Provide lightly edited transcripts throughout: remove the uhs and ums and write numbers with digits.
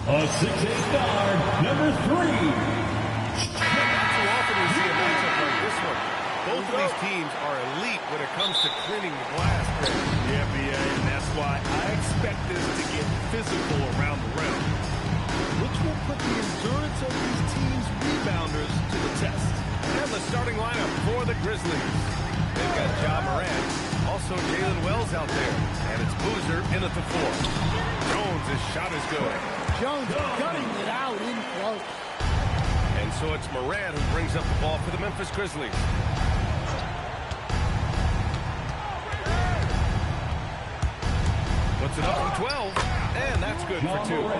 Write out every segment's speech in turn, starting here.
A 6'8" guard, number 3. Not too often we see a matchup like this one. Both of these teams are elite when it comes to cleaning the glass. The NBA, and that's why I expect this to get physical around the rim, which will put the endurance of these teams' rebounders to the test. And the starting lineup for the Grizzlies. They've got Ja Morant, also Jalen Wells out there, and it's Boozer in at the 4. Jones, his shot is good. Jones gutting it out in close. And so it's Morant who brings up the ball for the Memphis Grizzlies. Puts it up from 12, and that's good for 2.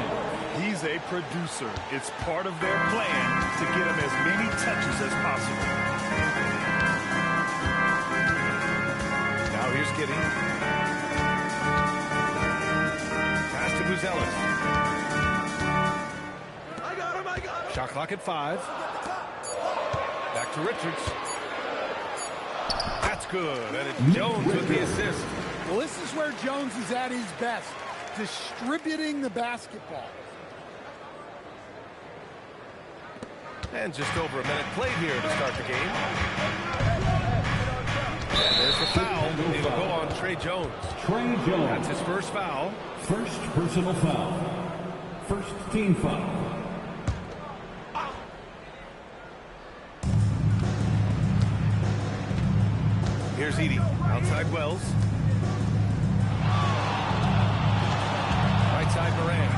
He's a producer. It's part of their plan to get him as many touches as possible. Now here's Giddey. Pass to Buzelis. Shot clock at 5. Back to Richards. That's good, and it's Jones with the assist. Well, this is where Jones is at his best, distributing the basketball. And just over a minute played here to start the game. And there's the foul. It'll go on Trey Jones. Trey Jones. That's his first foul. First personal foul. First team foul. Here's Edey. Outside Wells. Right side Morant.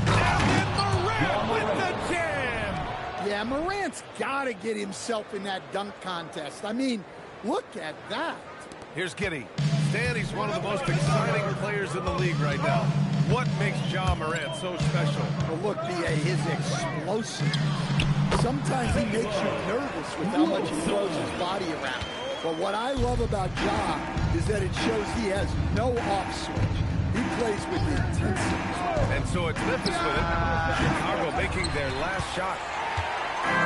And Morant with the jam! Yeah, Morant's got to get himself in that dunk contest. I mean, look at that. Here's Giddey. Stan, he's one of the most exciting players in the league right now. What makes Ja Morant so special? Well, look, B.A., his explosive. Sometimes he makes you nervous with how much he throws his body around. But what I love about Ja is that it shows he has no off switch. He plays with intensity. And so it's Memphis with it. Chicago making their last shot. All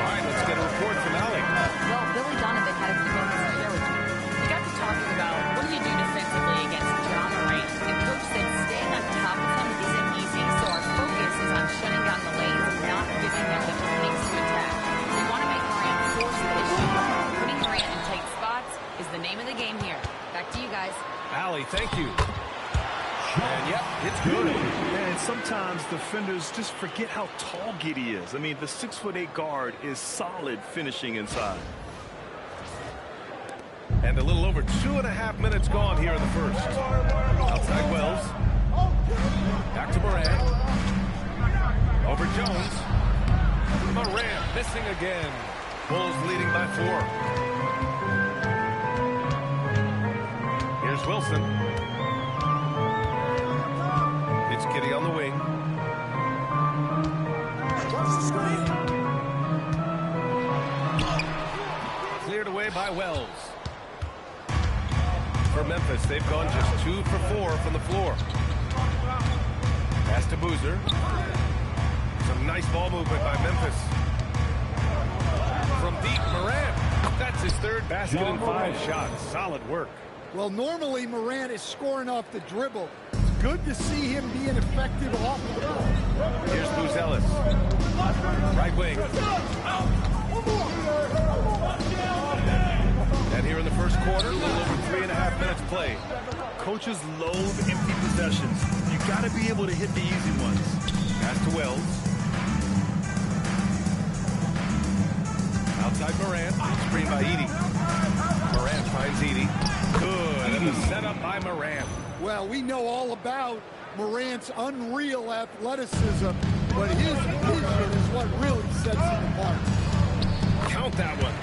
right, let's get a report from Allie. Well, Billy Donovan had a few moments to share with me. He got to talking about what do you do defensively against Ja Morant. And Coach said staying on top of him isn't easy, so our focus is on shutting down the lanes and not giving them the openings to attack. We want to make Morant force the issue. Putting Morant in tight spots is the name of the game here. Back to you guys. Allie, thank you. And yep, it's good. And sometimes defenders just forget how tall Giddey is. I mean, the 6'8" guard is solid finishing inside. And a little over 2.5 minutes gone here in the first. Outside Wells. Back to Morant. Over Jones. Morant missing again. Bulls leading by 4. Here's Wilson. It's Giddey on the wing. Cleared away by Wells. For Memphis, they've gone just 2 for 4 from the floor. Pass to Boozer. Some nice ball movement by Memphis. From deep, Morant. That's his third basket in 5 shots. Solid work. Well, normally Morant is scoring off the dribble. It's good to see him being effective off the ball. Here's Buzelis. Right wing. And here in the first quarter, a little over 3.5 minutes played. Coaches loathe empty possessions. You got to be able to hit the easy ones. Pass to Wells. Outside Morant. Screen by Edey. Morant finds Edey. Good. And the setup by Morant. Well, we know all about Morant's unreal athleticism, but his vision is what really sets him apart. Count that one.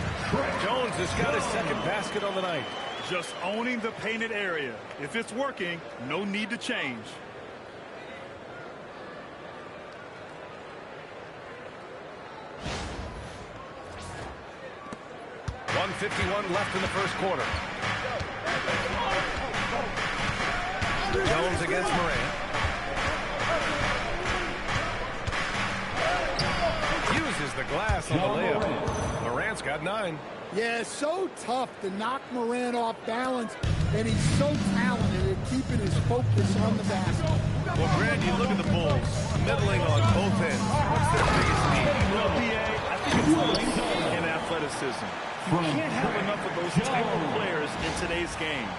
Jones has got his second basket on the night. Just owning the painted area. If it's working, no need to change. .151 left in the first quarter. Jones against Morant. Uses the glass on the layup. Morant's got 9. Yeah, so tough to knock Morant off balance, and he's so talented at keeping his focus on the basket. Well, Grant, you look at the Bulls, middling on both ends. What's their biggest need? Well, BA, I think it's length and athleticism. You can't have enough of those type of players in today's game.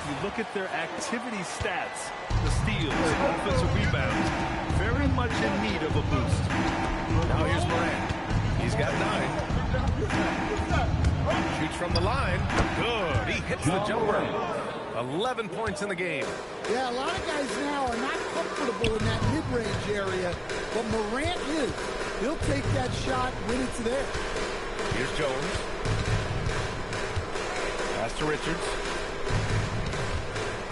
You look at their activity stats, the steals, offensive rebounds, very much in need of a boost. Now here's Morant. He's got 9. Shoots from the line. Good. He hits the jumper. 11 points in the game. Yeah, a lot of guys now are not comfortable in that mid-range area, but Morant is. He'll take that shot when it's there. Here's Jones. Pass to Richards.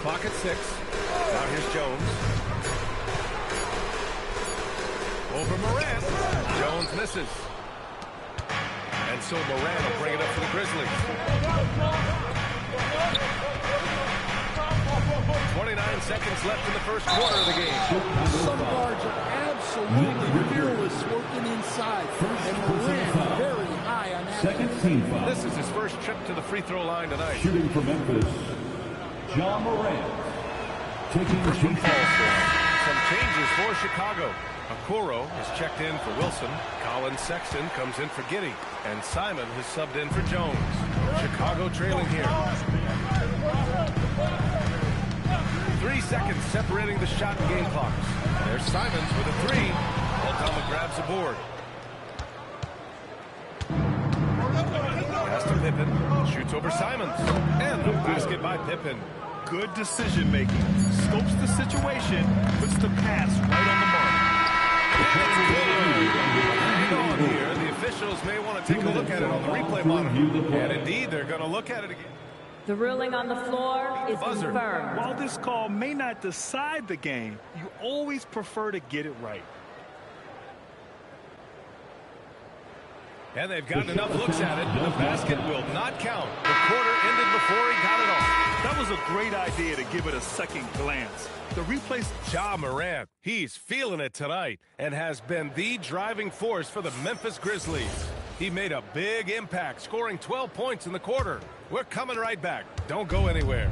Clock at 6. Now here's Jones. Over Morant. Jones misses. And so Morant will bring it up for the Grizzlies. 29 seconds left in the first quarter of the game. Some guards are absolutely fearless working inside, and Morant very high on that. Second team foul. This is his first trip to the free throw line tonight. Shooting for Memphis, John Morant. Taking the First one falls for him. Some changes for Chicago. Okoro is checked in for Wilson. Colin Sexton comes in for Giddey. And Simon has subbed in for Jones. Chicago trailing here. 3 seconds separating the shot and game clocks. There's Simons with a 3. Oldham grabs the board. Pass to Pippen. Shoots over Simons. And the basket by Pippen. Good decision making. Scopes the situation, puts the pass right on the mark. Hang on here. The officials may want to take a look at it on the replay monitor. And indeed, they're going to look at it again. The ruling on the floor is Buzzer. confirmed. While this call may not decide the game, you always prefer to get it right. And they've gotten enough looks at it. The basket will not count. The quarter ended before he got it off. That was a great idea to give it a second glance. The replays. Ja Morant, he's feeling it tonight and has been the driving force for the Memphis Grizzlies. He made a big impact, scoring 12 points in the quarter. We're coming right back. Don't go anywhere.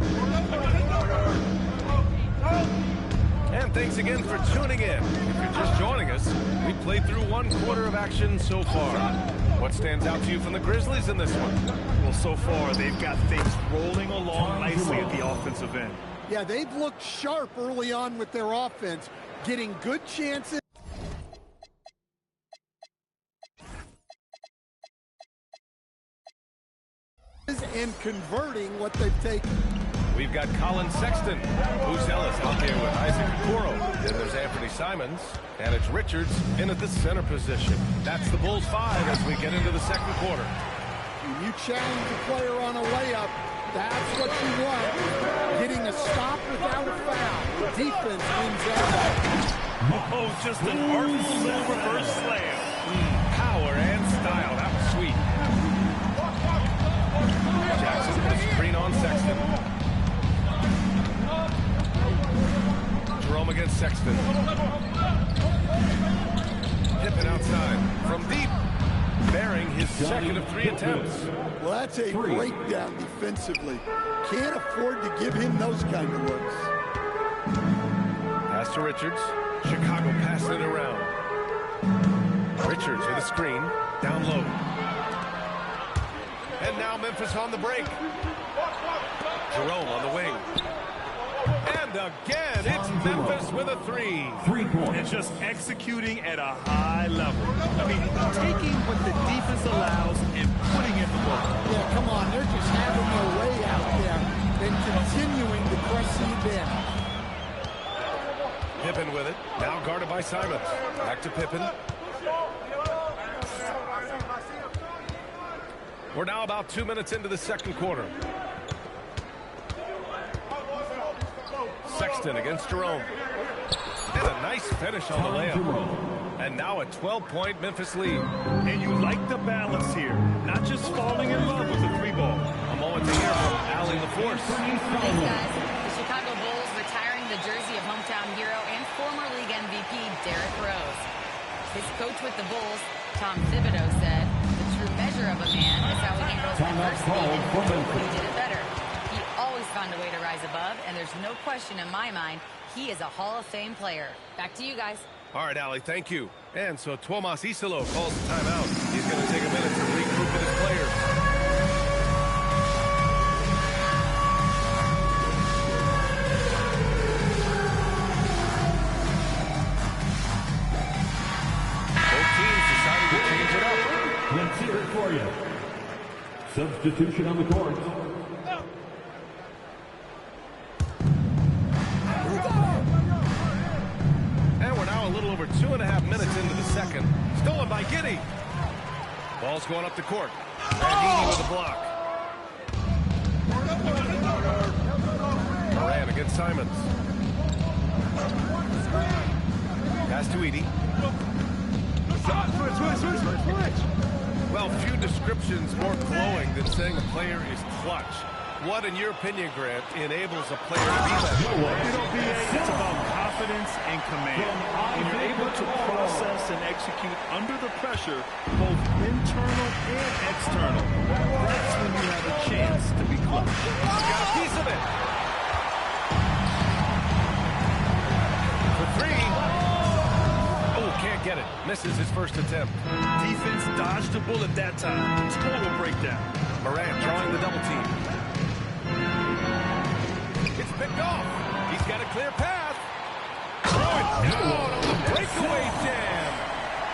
And thanks again for tuning in. If you're just joining us, we played through 1 quarter of action so far. What stands out to you from the Grizzlies in this one? Well, so far, they've got things rolling along nicely at the offensive end. Yeah, they've looked sharp early on with their offense, getting good chances. And converting what they've taken. We've got Colin Sexton. Bruce Ellis out there with Isaac Okoro. Then there's Anthony Simons. And it's Richards in at the center position. That's the Bulls 5 as we get into the second quarter. When you challenge a player on a layup, that's what you want. Getting a stop without a foul. Defense wins that. Oh, just an artful little reverse slam. Power and style. That was sweet. Jackson with a screen on Sexton. Jerome against Sexton. Pippen outside from deep. Bearing his second of 3 attempts. Well, that's a breakdown defensively. Can't afford to give him those kind of looks. Pass to Richards. Chicago passing it around. Richards with a screen. Down low. And now Memphis on the break. Jerome on the wing. And again, it's Memphis with a 3. 3 points. And just executing at a high level. I mean, taking what the defense allows and putting it to work. Yeah, come on. They're just having their way out there and continuing to press the advantage. Pippen with it. Now guarded by Simons. Back to Pippen. We're now about 2 minutes into the second quarter. Sexton against Jerome. And a nice finish on the layup. And now a 12-point Memphis lead. And you like the balance here. Not just falling in love with the 3-ball. A moment to hear from Allie LaForce. Thanks, guys. The Chicago Bulls retiring the jersey of hometown hero and former league MVP Derrick Rose. His coach with the Bulls, Tom Thibodeau, said, "The true measure of a man is how he handles adversity, and he did it better. He always finds found a way to rise above, and there's no question in my mind he is a Hall of Fame player. Back to you guys. All right, Allie, thank you. And so Tomas Isolo calls the timeout. He's going to take a minute to regroup with his players. Both teams decided to change it up. Let's hear it for you. Substitution on the court. And we're now a little over 2.5 minutes into the second. Stolen by Giddey. Ball's going up the court. Bandini with a block. Moran against Simons. Pass to Edey. Well, few descriptions more glowing than saying a player is clutch. What, in your opinion, Grant, enables a player to be that? It's about confidence and command. When you're able to process and execute under the pressure, both internal and external, that's when you have a chance to be clutch. Got a piece of it. For three. Oh, can't get it. Misses his first attempt. Defense dodged the bullet that time. Total breakdown. Moran drawing the double team. It's picked off. He's got a clear path. Throwing down on the breakaway jam.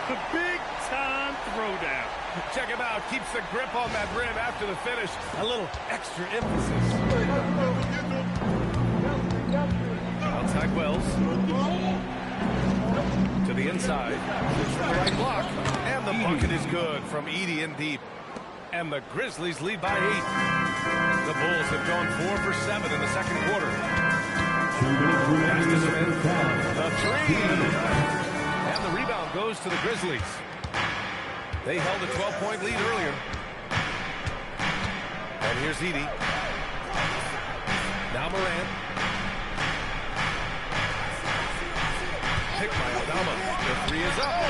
The big-time throwdown. Check him out. Keeps the grip on that rim after the finish. A little extra emphasis. Outside Wells. To the inside. Looks for the right block. And the bucket is good from Edey in deep. And the Grizzlies lead by 8. The Bulls have gone 4 for 7 in the second quarter. Pass to Smith. The three. And the rebound goes to the Grizzlies. They held a 12-point lead earlier. And here's Edey. Now Moran. Picked by Aldama. The three is up.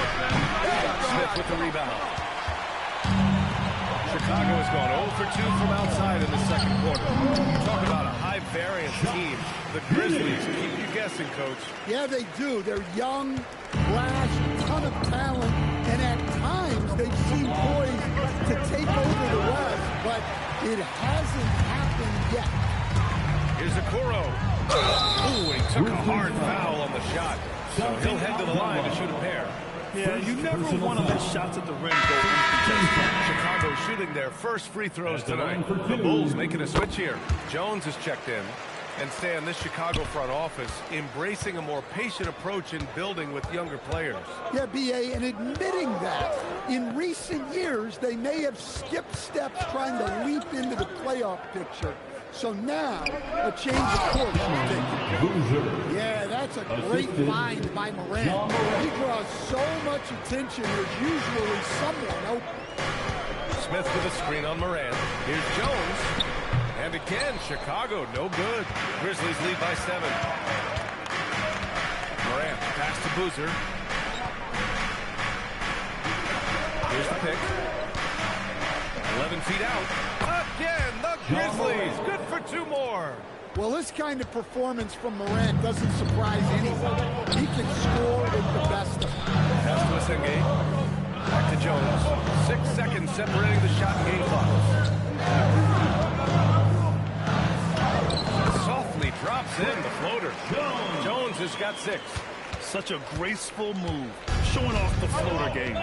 Smith with the rebound. Chicago has gone 0 for 2 from outside in the second quarter. Talk about a high-variance team. The Grizzlies keep you guessing, Coach. Yeah, they do. They're young, brash, ton of talent, and at times they seem poised to take over the West, but it hasn't happened yet. Here's Okoro. Oh, he took a hard foul on the shot. So he'll head to the line to shoot a pair. Yeah, you never want to let shots at the rim go uncontested. Chicago shooting their first free throws tonight. The Bulls making a switch here. Jones is checked in. And Stan, this Chicago front office embracing a more patient approach in building with younger players. Yeah, B.A., and admitting that in recent years they may have skipped steps trying to leap into the playoff picture. So now, a change of course is taken. Yeah, that's a great find by Moran. He draws so much attention, there's usually someone open. Smith with a screen on Moran. Here's Jones. And again, Chicago, no good. Grizzlies lead by 7. Moran, pass to Boozer. Here's the pick. 11 feet out. Again, the Grizzlies. Good for 2 more. Well, this kind of performance from Moran doesn't surprise anyone. He can score with the best of them. Pass to Asenge. Back to Jones. 6 seconds separating the shot and game clock. Softly drops in the floater. Jones has got 6. Such a graceful move, showing off the floater game.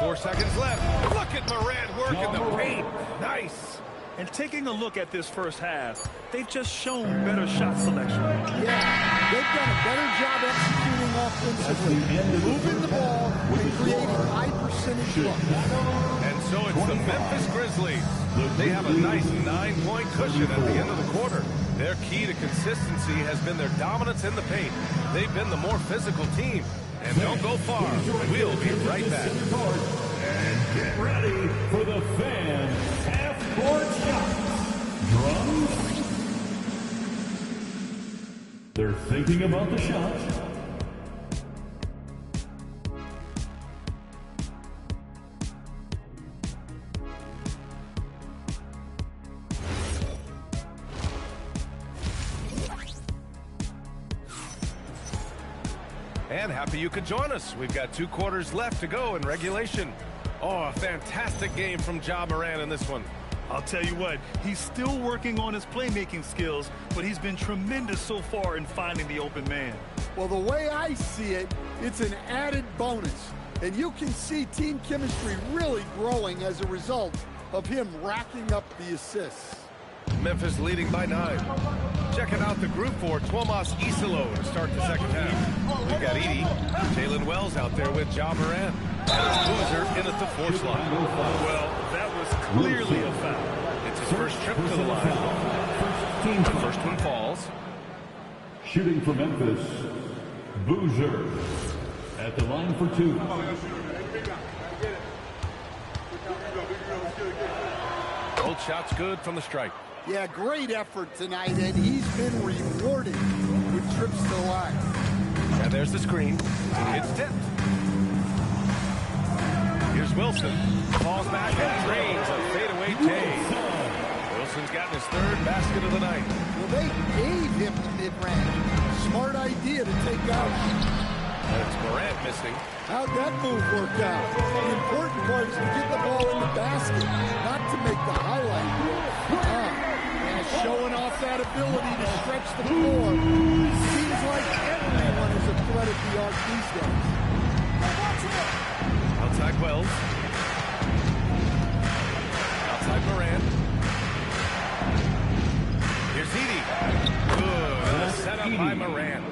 4 seconds left. Look at Moran working the paint. Nice. And taking a look at this first half, they've just shown better shot selection. Yeah, they've done a better job executing offensively, moving the ball, and creating high-percentage looks. And so it's the Memphis Grizzlies. They have a nice 9-point cushion at the end of the quarter. Their key to consistency has been their dominance in the paint. They've been the more physical team. And don't go far. We'll be right back. And get ready for the fans' half-court shot. Drums. They're thinking about the shot. And happy you could join us. We've got 2 quarters left to go in regulation. Oh, a fantastic game from Ja Morant in this one. I'll tell you what, he's still working on his playmaking skills, but he's been tremendous so far in finding the open man. Well, the way I see it, it's an added bonus. And you can see team chemistry really growing as a result of him racking up the assists. Memphis leading by 9. Checking out the group for Tuomas Isilo to start the second half. We've got Edey, Jalen Wells out there with Ja Morant. And it's Boozer in at the 4 slot. Well, that was clearly a foul. It's his first trip to the line. The first one falls. Shooting for Memphis, Boozer at the line for 2. Both shots good from the stripe. Yeah, great effort tonight, and he's been rewarded with trips to the line. And there's the screen. It's tipped. Here's Wilson. Falls back and drains a fadeaway tase. Wilson's gotten his 3rd basket of the night. Well, they gave him the mid-range. Smart idea to take out. And it's Morant missing. How'd that move work out? The important part is to get the ball in the basket, not to make the highlight. And showing off that ability to stretch the floor. Seems like everyone is a threat at the arc these days. Outside Wells. Outside Morant. Here's Edey. Good. Set up by Morant.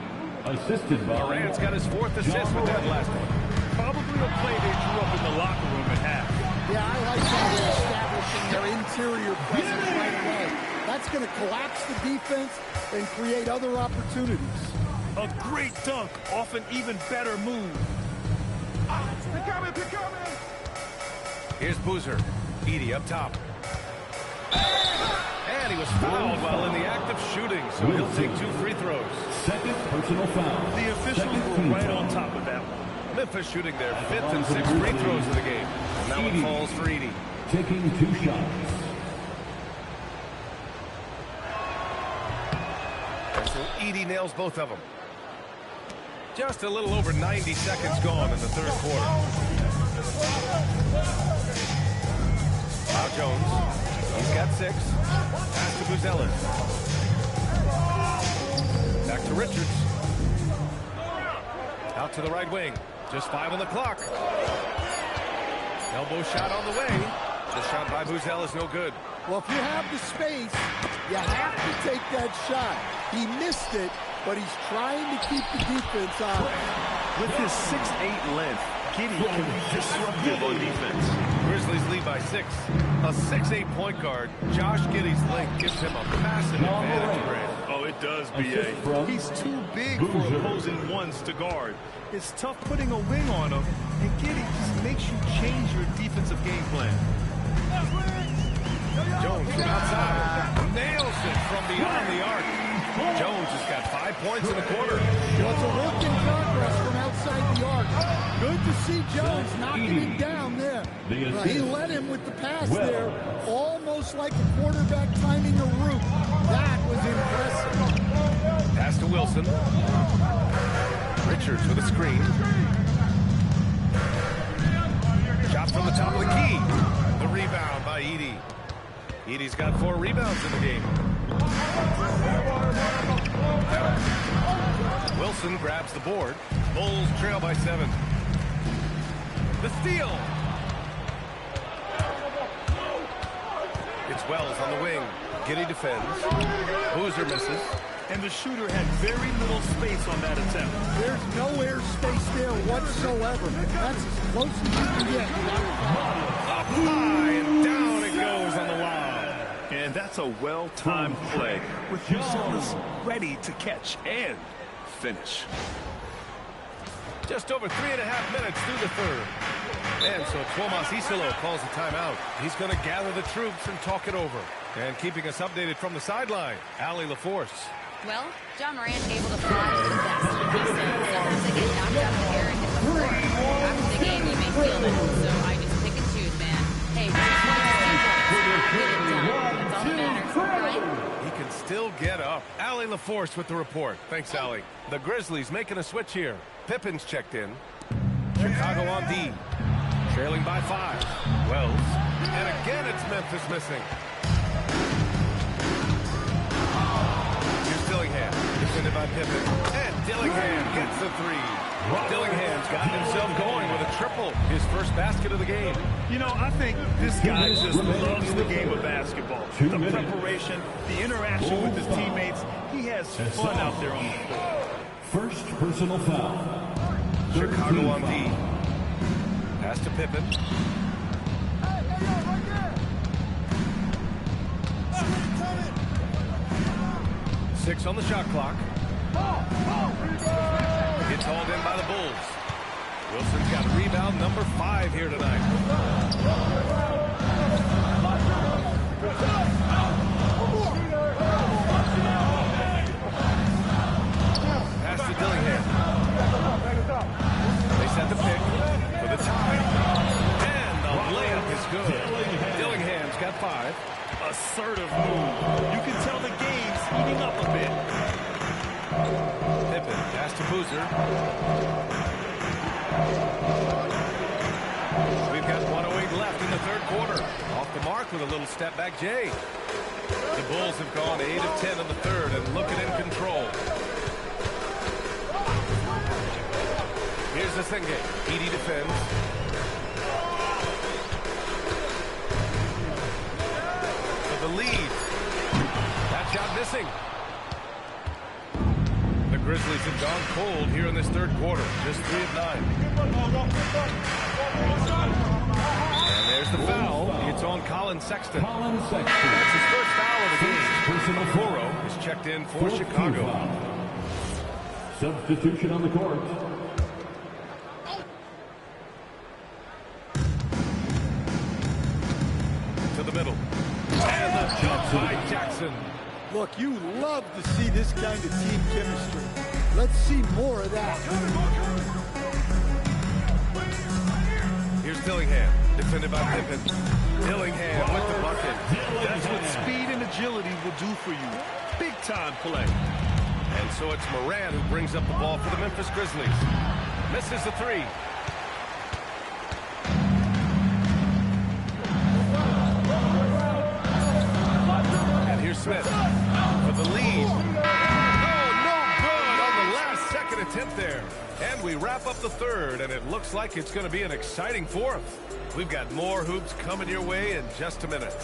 Assisted by Morant's got his 4th assist with that last one. Probably a play they drew up in the locker room at half. Yeah, I like how they're establishing their interior presence right away. That's going to collapse the defense and create other opportunities. A great dunk off an even better move. Here's Boozer. Edey up top. And he was fouled while in the act of shooting, so he'll take 2 free throws. Second personal foul. The officials were right on top of that one. Memphis shooting their 5th and 6th free throws of the game. And that one falls for Edey. Taking 2 shots. And so Edey nails both of them. Just a little over 90 seconds gone in the 3rd quarter. Now Jones. He's got 6. Pass to Buzelis. Back to Richards. Out to the right wing. Just 5 on the clock. Elbow shot on the way. The shot by Buzelis no good. Well, if you have the space, you have to take that shot. He missed it, but he's trying to keep the defense on. With his 6'8" length, Giddey can be disruptive on defense. Grizzlies lead by 6. A 6'8" point guard, Josh Giddey's length gives him a massive advantage, Grant. Oh, it does, B.A. He's too big for opposing ones to guard. It's tough putting a wing on him, and Giddey just makes you change your defensive game plan. Jones from outside. Nails it from beyond the arc. Jones has got 5 points in the quarter. Well, it's a work in progress from outside the arc. Good to see Jones knocking it down there. He led him with the pass there, almost like a quarterback timing a route. That was impressive. Pass to Wilson. Richards with a screen. Shot from the top of the key. The rebound by Edey. Edey's got 4 rebounds in the game. Wilson grabs the board. Bulls trail by 7. The steal. It's Wells on the wing. Giddey defends. Boozer misses. And the shooter had very little space on that attempt. There's no air space there whatsoever. That's as close as you can get. Up high and down it goes on the lob. And that's a well-timed play with Buzelis ready to catch and finish. Just over 3.5 minutes through the 3rd. And so Tuomas Isilo calls a timeout. He's going to gather the troops and talk it over. And keeping us updated from the sideline, Allie LaForce. Well, Ja Morant able to fly to the basket. Sometimes they get knocked out of the air and hit the floor. After the game, you may feel that. So I just pick and choose, man. Hey, just get it done. That's all that matters, right? He can still get up. Allie LaForce with the report. Thanks, Allie. The Grizzlies making a switch here. Pippen's checked in. Chicago on D. Trailing by 5. Wells. And again, it's Memphis missing. Here's Dillingham. Defended by Pippen. And Dillingham gets the 3. Dillingham's gotten himself going with a triple. His first basket of the game. You know, I think this guy just loves the game of basketball. The preparation, the interaction with his teammates. He has fun out there on the court. First personal foul. Chicago on D. Pass to Pippen. Six on the shot clock. Gets hauled in by the Bulls. Wilson's got rebound number 5 here tonight. Pass to Dillingham. They set the pick for the tie. And the layup is good. Dillingham's got 5. Assertive move. You can tell the game's heating up a bit. Pippen, pass to Boozer. We've got 1:08 left in the third quarter. Off the mark with a little step back, Jay. The Bulls have gone 8 of 10 in the third and looking in control. Here's the Senge. Edey defends. For the lead. That shot missing. The Grizzlies have gone cold here in this third quarter. Just 3 of 9. And there's the foul. It's on Colin Sexton. That's his first foul of the game. Okoro is checked in for Chicago. Substitution on the court. To the middle. And the jump by Jackson. Look, you love to see this kind of team chemistry. Let's see more of that. Here's Dillingham, defended by Pippen. Dillingham with the bucket. That's what speed and agility will do for you. Big time play. And so it's Moran who brings up the ball for the Memphis Grizzlies. Misses the 3. And here's Smith for the lead. Oh, no good on the last second attempt there. And we wrap up the third, and it looks like it's going to be an exciting fourth. We've got more hoops coming your way in just a minute.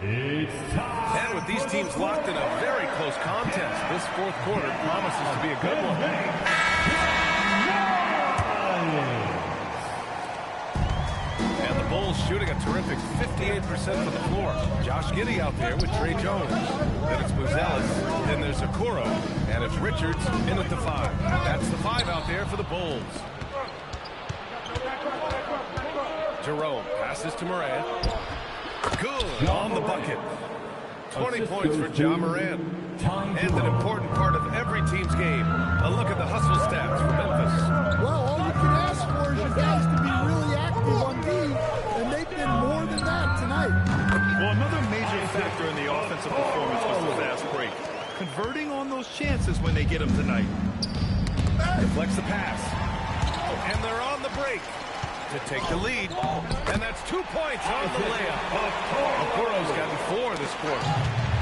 It's time. And with these teams locked in a very close contest, this fourth quarter promises to be a good one. And the Bulls shooting a terrific 58% from the floor. Josh Giddey out there with Trey Jones. Then it's Buzelis. Then there's Okoro. And it's Richards in at the 5. That's the 5 out there for the Bulls. Jerome passes to Moran. Good on the bucket. 20 points for Ja Morant. And an important part of every team's game. A look at the hustle stats for Memphis. Well, all you can ask for is your guys to be really active on D, and they've been more than that tonight. Well, another major factor in the offensive performance was the fast break. Converting on those chances when they get them tonight. Deflects the pass. And they're on the break to take the lead. And that's 2 points on the layup. Okoro's gotten 4 this quarter.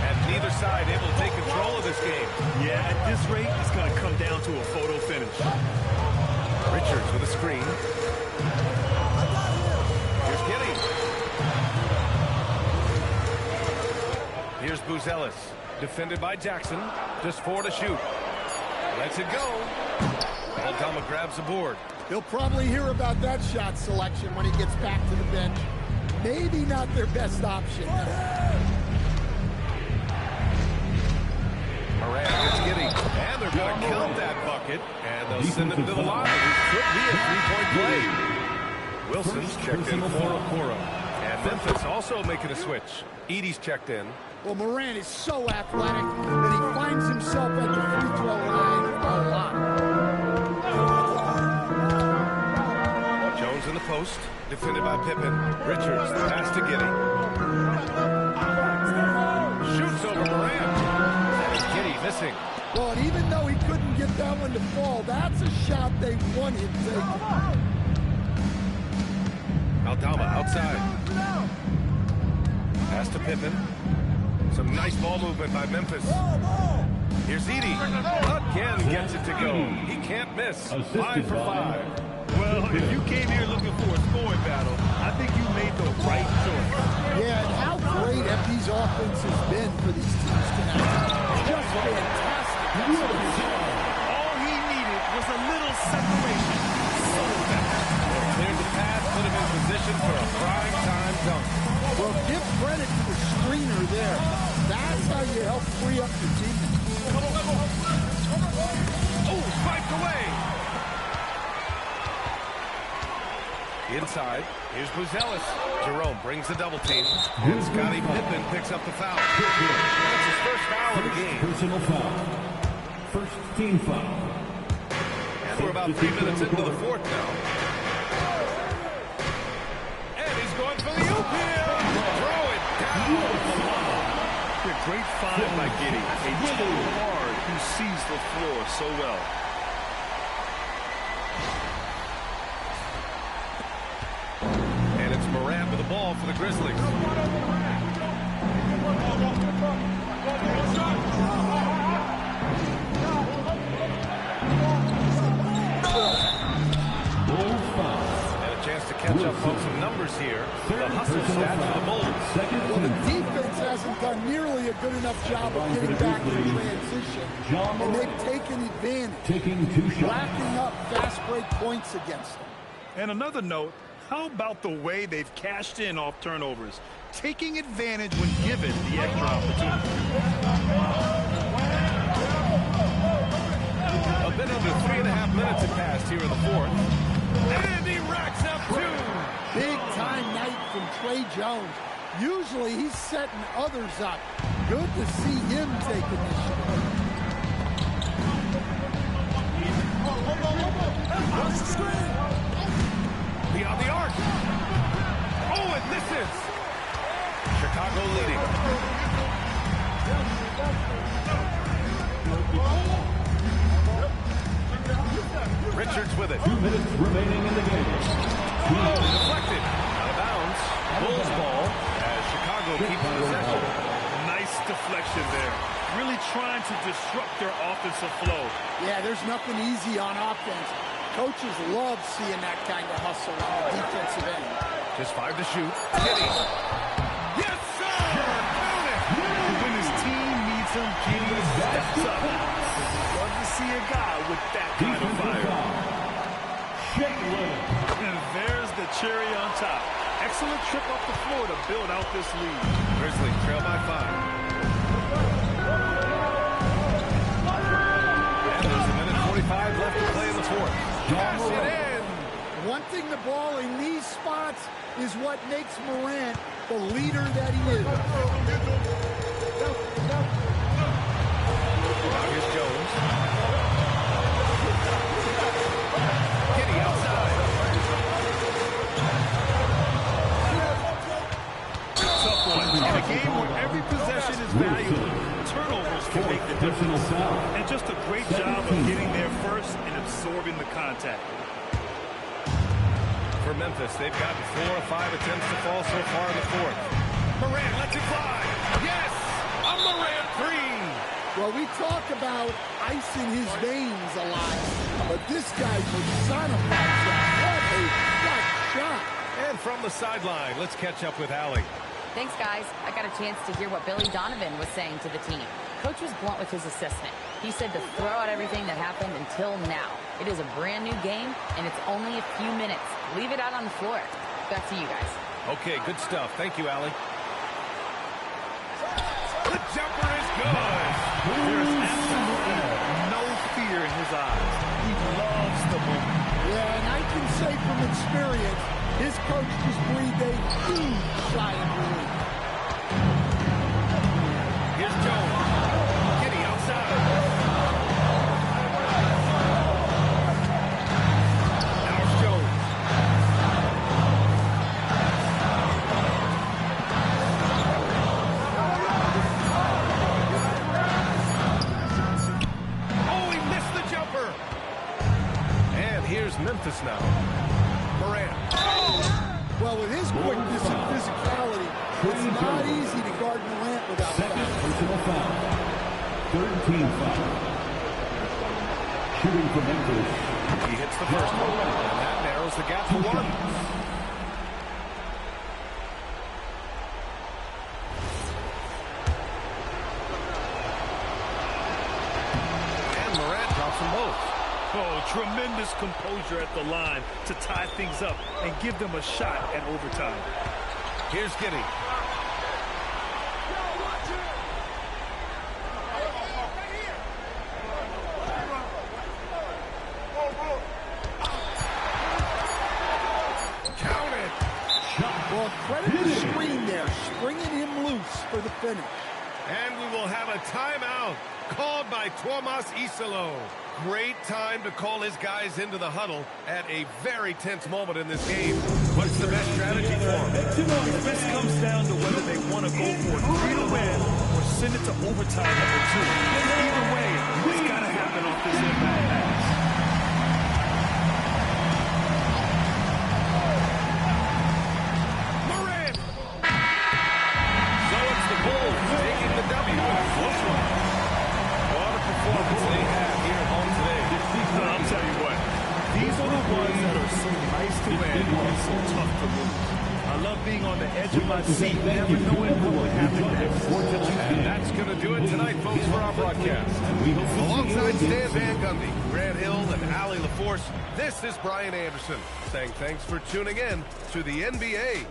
And neither side able to take control of this game. Yeah, at this rate, it's going to come down to a photo finish. Richards with a screen. Here's Giddey. Here's Buzelis. Defended by Jackson. Just 4 to shoot. Lets it go. Aldama grabs the board. He'll probably hear about that shot selection when he gets back to the bench. Maybe not their best option. Moran gets Giddey. And they're going to count that bucket. And they'll send him to the line. It could be a 3-point play. Wilson's checked in for Okoro. And Memphis also making a switch. Edey's checked in. Well, Morant is so athletic that he finds himself at the free throw line a lot. Jones in the post, defended by Pippen. Richards, the pass to Giddey. Shoots over Morant. And Giddey missing. Well, and even though he couldn't get that one to fall, that's a shot they want him taking. Aldama outside. Pass to Pippen. Some nice ball movement by Memphis. Here's Edey. Again gets it to go. He can't miss. 5 for 5. Well, if you came here looking for a scoring battle, I think you made the right choice. Yeah, and how great have these offenses been for these teams tonight? Just fantastic. All he needed was a little separation. So fast. Cleared the path, put him in position for a prime time dunk. Well, give credit to the screener there. That's how you help free up your team. Oh, swiped away. Inside, here's Buzelis. Jerome brings the double team. And Scottie Pippen picks up the foul. That's his first foul of the game. Personal foul. First team foul. And we're about 3 minutes into the fourth now. And he's going for the oop here. Throw it down. A great find by Giddey. A tall guard who sees the floor so well. And it's Morant with the ball for the Grizzlies. And a chance to catch up on some numbers here. The hustle stats for the Bulls. Well, the defense hasn't done nearly a good enough job of getting back in transition. And they've taken advantage, Taking 2 shots. racking up fast break points against them. And another note, how about the way they've cashed in off turnovers, taking advantage when given the extra opportunity. A bit under 3.5 minutes have passed here in the fourth. And he racks up 2. Big time night from Trey Jones. Usually he's setting others up. Good to see him take initiative. Beyond the arc. Oh, and misses. Chicago leading. Richards with it. 2 minutes remaining in the game. Oh, deflected. Out of bounds. Bulls ball as Chicago keeps possession. Nice deflection there. Really trying to disrupt their offensive flow. Yeah, there's nothing easy on offense. Coaches love seeing that kind of hustle on the defensive end. Just 5 to shoot. Giddey. Yes, sir! Count it! When his team needs him, Giddey steps up. Love to see a guy with that kind of fire. And there's the cherry on top. Excellent trip up the floor to build out this lead. Grizzlies trail by 5. And there's a minute 45 left to play in the fourth. Cash it in! Wanting the ball in these spots is what makes Morant the leader that he is. Here's Jones. Giddey outside. Tough one. In a game where every possession is valuable, turnovers can make the difference. And just a great job of getting there first and absorbing the contact. For Memphis, they've gotten 4 of 5 attempts to fall so far in the fourth. Morant lets it fly. Yes! A Morant 3! Well, we talk about icing his veins a lot, but this guy personifies that. What a clutch shot. And from the sideline, let's catch up with Allie. Thanks, guys. I got a chance to hear what Billy Donovan was saying to the team. Coach was blunt with his assistant. He said to throw out everything that happened until now. It is a brand new game, and it's only a few minutes. Leave it out on the floor. Back to you guys. Okay, good stuff. Thank you, Allie. The jumper is good. There's absolutely no fear in his eyes. He loves the moment. Yeah, and I can say from experience, His coach just breathed a huge sigh of relief. Here's Jones. Giddy outside. Now it's Jones. Oh, he missed the jumper. And here's Memphis now. Morant. Well, with his quickness and physicality, it's not easy to guard Morant without Second foul. personal foul. Third team foul. Shooting for Memphis. He hits the first one, and that narrows the gap to one. And Morant drops them both. Oh, tremendous composure at the line to tie things up and give them a shot at overtime. Here's Giddy. Count it. Well, credit the screen there, springing him loose for the finish. And we will have a timeout called by Tomas Isalo. Great time to call his guys into the huddle at a very tense moment in this game. What's the best strategy for him? This comes down to whether they want to go for 3 to win or send it to overtime number 2. Either way, it's got to happen off this impact pass. Morant! So it's the Bulls taking the W in a close one. What a performance they have here at home today. I'll tell you what, these are the ones that are so nice to win and so tough to lose. I love being on the edge of my seat, never knowing what would happen next. And that's going to do it tonight, folks, for our broadcast. Alongside Stan Van Gundy, Grant Hill, and Allie LaForce, this is Brian Anderson saying thanks for tuning in to the NBA.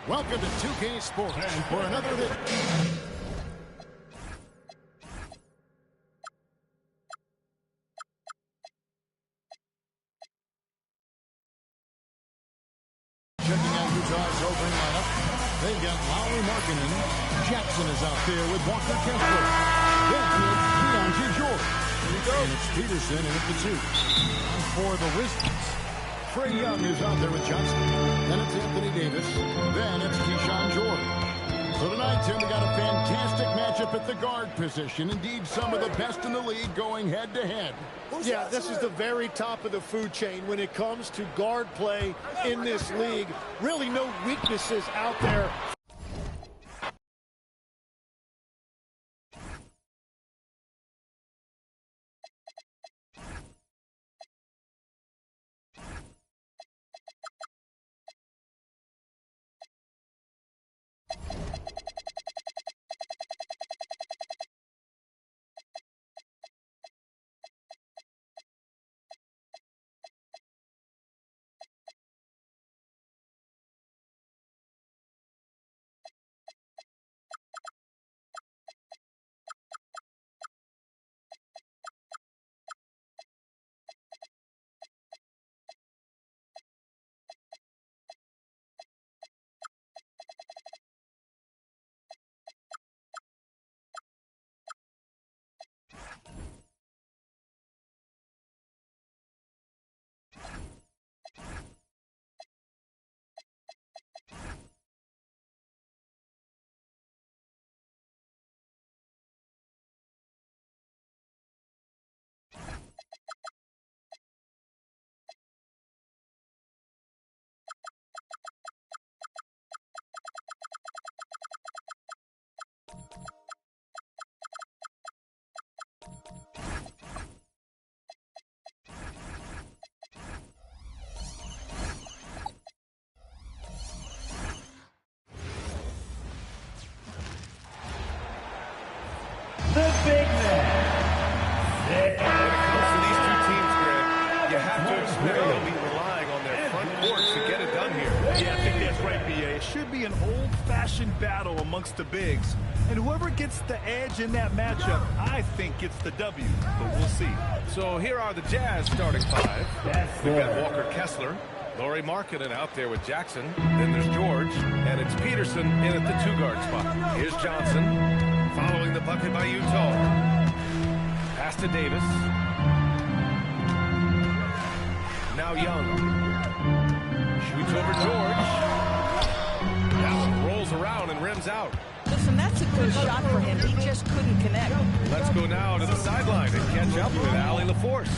Welcome to 2K Sports for another edition. Utah's opening lineup. They've got Lowry Markkinen. Jackson is out there with Walker Kessler. Then it's DeAndre Jordan. And it's Peterson in at the 2. For the Wizards, Trae Young is out there with Johnson. Then it's Anthony Davis. Then it's Keyshawn Jordan. So tonight, Tim, we got a fantastic matchup at the guard position. Indeed, some of the best in the league going head-to-head. Yeah, this is the very top of the food chain when it comes to guard play in this league. Really no weaknesses out there. The big man. When it comes to these two teams, Greg, you have to expect they'll be relying on their front court to get it done here. Yeah, I think that's right, B.A. It should be an old-fashioned battle amongst the bigs. And whoever gets the edge in that matchup, I think gets the W. But we'll see. So here are the Jazz starting 5. We've got Walker Kessler. Lauri Markkinen out there with Jackson. Then there's George. And it's Peterson in at the 2-guard spot. Here's Johnson. Following the bucket by Utah. Pass to Davis. Now Young. Shoots over George. That one rolls around and rims out. Listen, that's a good shot for him. He just couldn't connect. Let's go now to the sideline and catch up with Allie LaForce.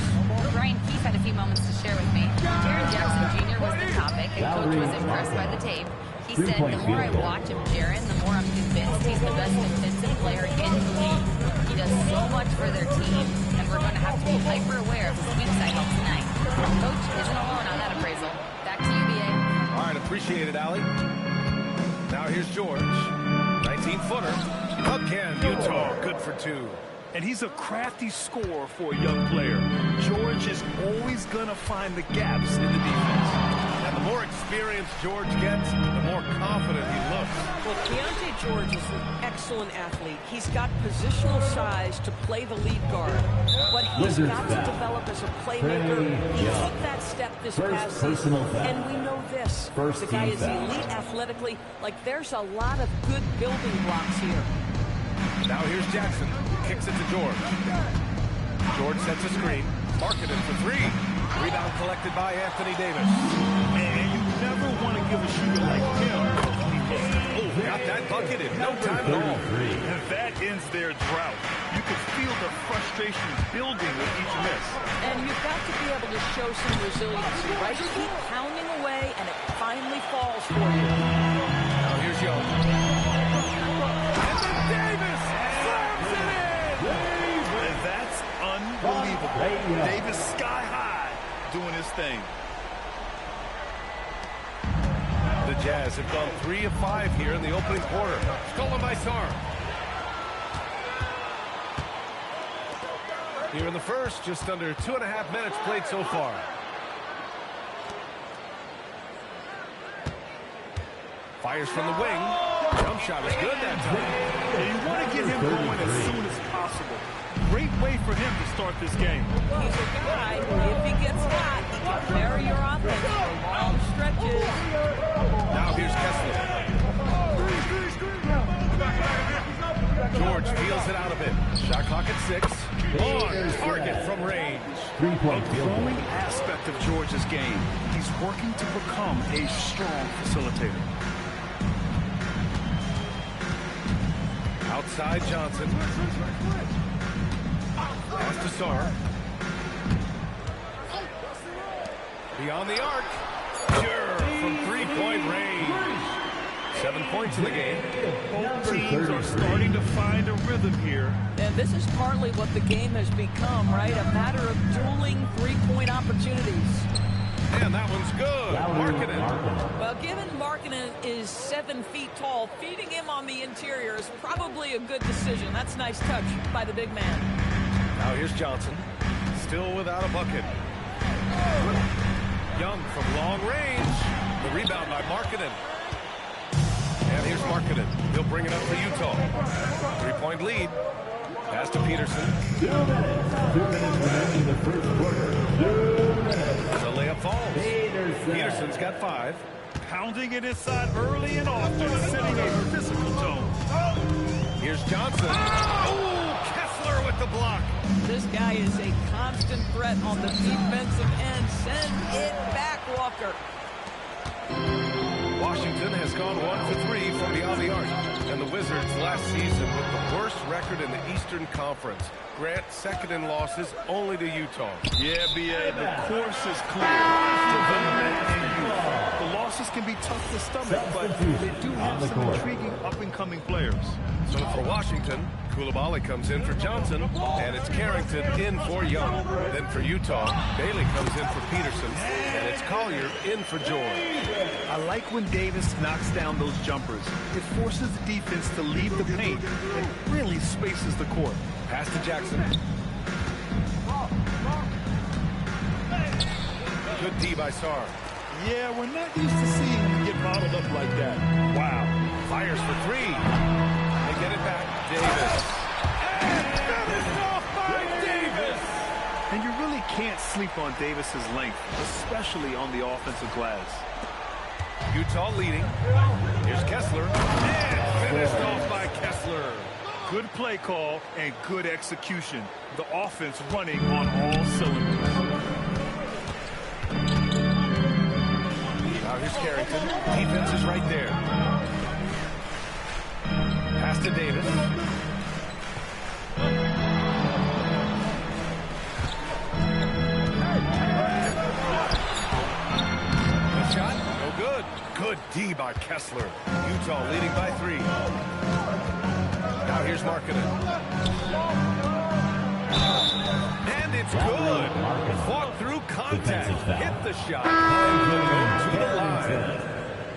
Brian Keith had a few moments to share with me. Jaren Jackson Jr. was the topic, and Coach was impressed by the tape. He said, the more I watch of Jaren, the more I'm convinced he's the best defensive player in the league. He does so much for their team, and we're going to have to be hyper aware of his weak side tonight. Coach isn't alone on that appraisal. Back to you, B.A. All right, appreciate it, Allie. Now here's George. 19-footer. Again, Utah, good for 2. And he's a crafty scorer for a young player. George is always going to find the gaps in the defense. And the more experience George gets, the more confident he looks. Well, DeAndre George is an excellent athlete. He's got positional size to play the lead guard. What he's got to develop as a playmaker, he took that step this past season. And we know this. The guy is elite athletically. Like, there's a lot of good building blocks here. Now here's Jackson. Kicks it to George. George sets a screen. Markkinen for 3. Rebound collected by Anthony Davis. And you never want to give a shooter like him. Oh, got that bucket in no time at all. And that ends their drought. You can feel the frustration building with each miss. And you've got to be able to show some resiliency, right? You keep pounding away, and it finally falls for you. Now here's Young. And then Davis slams it in! And that's unbelievable. Davis sky high doing his thing. The Jazz have gone 3 of 5 here in the opening quarter. Stolen by Sarr. Here in the first, just under 2.5 minutes played so far. Fires from the wing. Jump shot is good that time. And you want to get him going as soon as possible. Great way for him to start this game. He's a guy who, if he gets hot, he can carry your offense for long stretches. Now here's Clock at 6. On target from range. Three-point field goal. Growing aspect of George's game. He's working to become a strong facilitator. Outside Johnson. Pass to Sar. Beyond the arc. Sure, from three-point range. 7 points in the game. Both teams are starting to find a rhythm here. And this is partly what the game has become, right? A matter of dueling three-point opportunities. And that one's good. Markkanen. Well, given Markkanen is 7 feet tall, feeding him on the interior is probably a good decision. That's a nice touch by the big man. Now here's Johnson. Still without a bucket. Young from long range. The rebound by Markkanen. And here's Markkanen. He'll bring it up for Utah. 3-point lead. Pass to Peterson. 2 minutes. 2 minutes remaining in the first quarter. 2 minutes. The layup falls. Peterson's got 5. Pounding it inside early and often, setting a physical tone. Here's Johnson. Oh, Kessler with the block. This guy is a constant threat on the defensive end. Send it back, Walker. Washington has gone 1 for 3 from beyond the arc. And the Wizards last season with the worst record in the Eastern Conference. Grant second in losses only to Utah. Yeah, B.A., the course is clear. Development and youth. The losses can be tough to stomach, but they do have some intriguing up-and-coming players. So for Washington, Coulibaly comes in for Johnson, and it's Carrington in for Young. Then for Utah, Bailey comes in for Peterson, and it's Collier in for George. I like when Davis knocks down those jumpers. It forces the defense to leave the paint and really spaces the court. Pass to Jackson. Good D by Sar. Yeah, we're not used to seeing him get bottled up like that. Wow. Fires for 3. They get it back. Davis. And finished off by Davis. And you really can't sleep on Davis's length, especially on the offensive glass. Utah leading. Here's Kessler. And finished off by Kessler. Good play call and good execution. The offense running on all cylinders. Now here's Carrington. Defense is right there. Pass to Davis. Good shot. No good. Good D by Kessler. Utah leading by 3. Now here's Markkanen. And it's good. Fought through contact. Hit the shot. And to the line.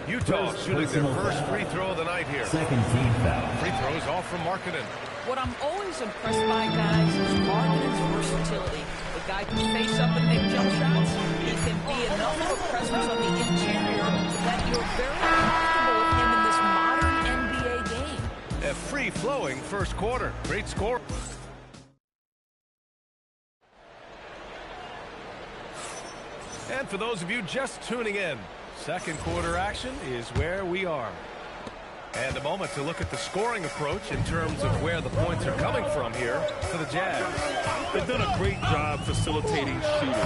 Utah shooting their first free throw of the night here. Second team foul. Free throws off from Markkanen. What I'm always impressed by, guys, is Markkanen's versatility. The guy can face up and make jump shots. He can be enough of a presence on the interior that you're very comfortable with him in this modern NBA game. A free-flowing first quarter. Great score. And for those of you just tuning in, second quarter action is where we are. And a moment to look at the scoring approach in terms of where the points are coming from here for the Jazz. They've done a great job facilitating shooting.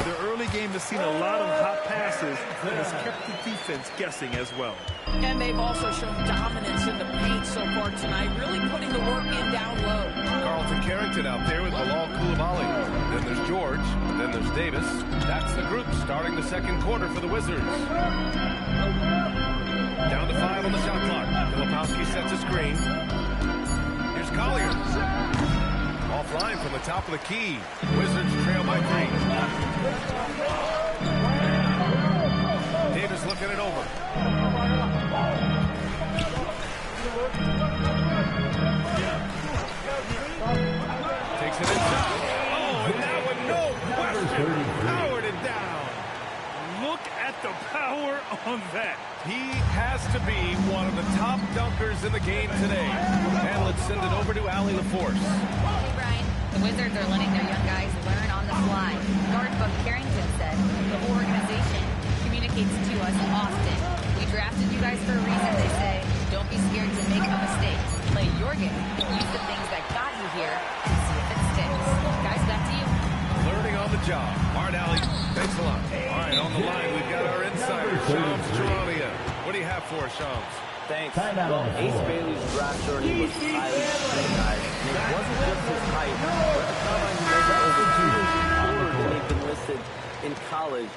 Their early game has seen a lot of hot passes and has kept the defense guessing as well. And they've also shown dominance in the paint so far tonight, really putting the work in down low. Carlton Carrington out there with Bilal Coulibaly. Then there's George. Then there's Davis. That's the group starting the second quarter for the Wizards. Down to 5 on the shot clock. Filipowski sets a screen. Here's Collier. Offline from the top of the key. Wizards trail by 3. Davis looking it over. Takes it inside. Oh, and that one, no question, powered it down. Look at the power on that. He has to be one of the top dunkers in the game today. And let's send it over to Allie LaForce. Hey, Brian. The Wizards are letting their young guys learn on the fly. Guard Buck Carrington said the whole organization communicates to us often. We drafted you guys for a reason, they say. Don't be scared to make a mistake. Play your game. Use the things that got you here and Good job. Hard alley. Thanks a lot. All right, on the line, we've got our insider, Shams Charania. What do you have for us, Shams? Thanks. Well, Ace Bailey's draft journey was highly scrutinized. And it wasn't just his height, but the combine he measured over 2 years shorter than he'd been listed in college.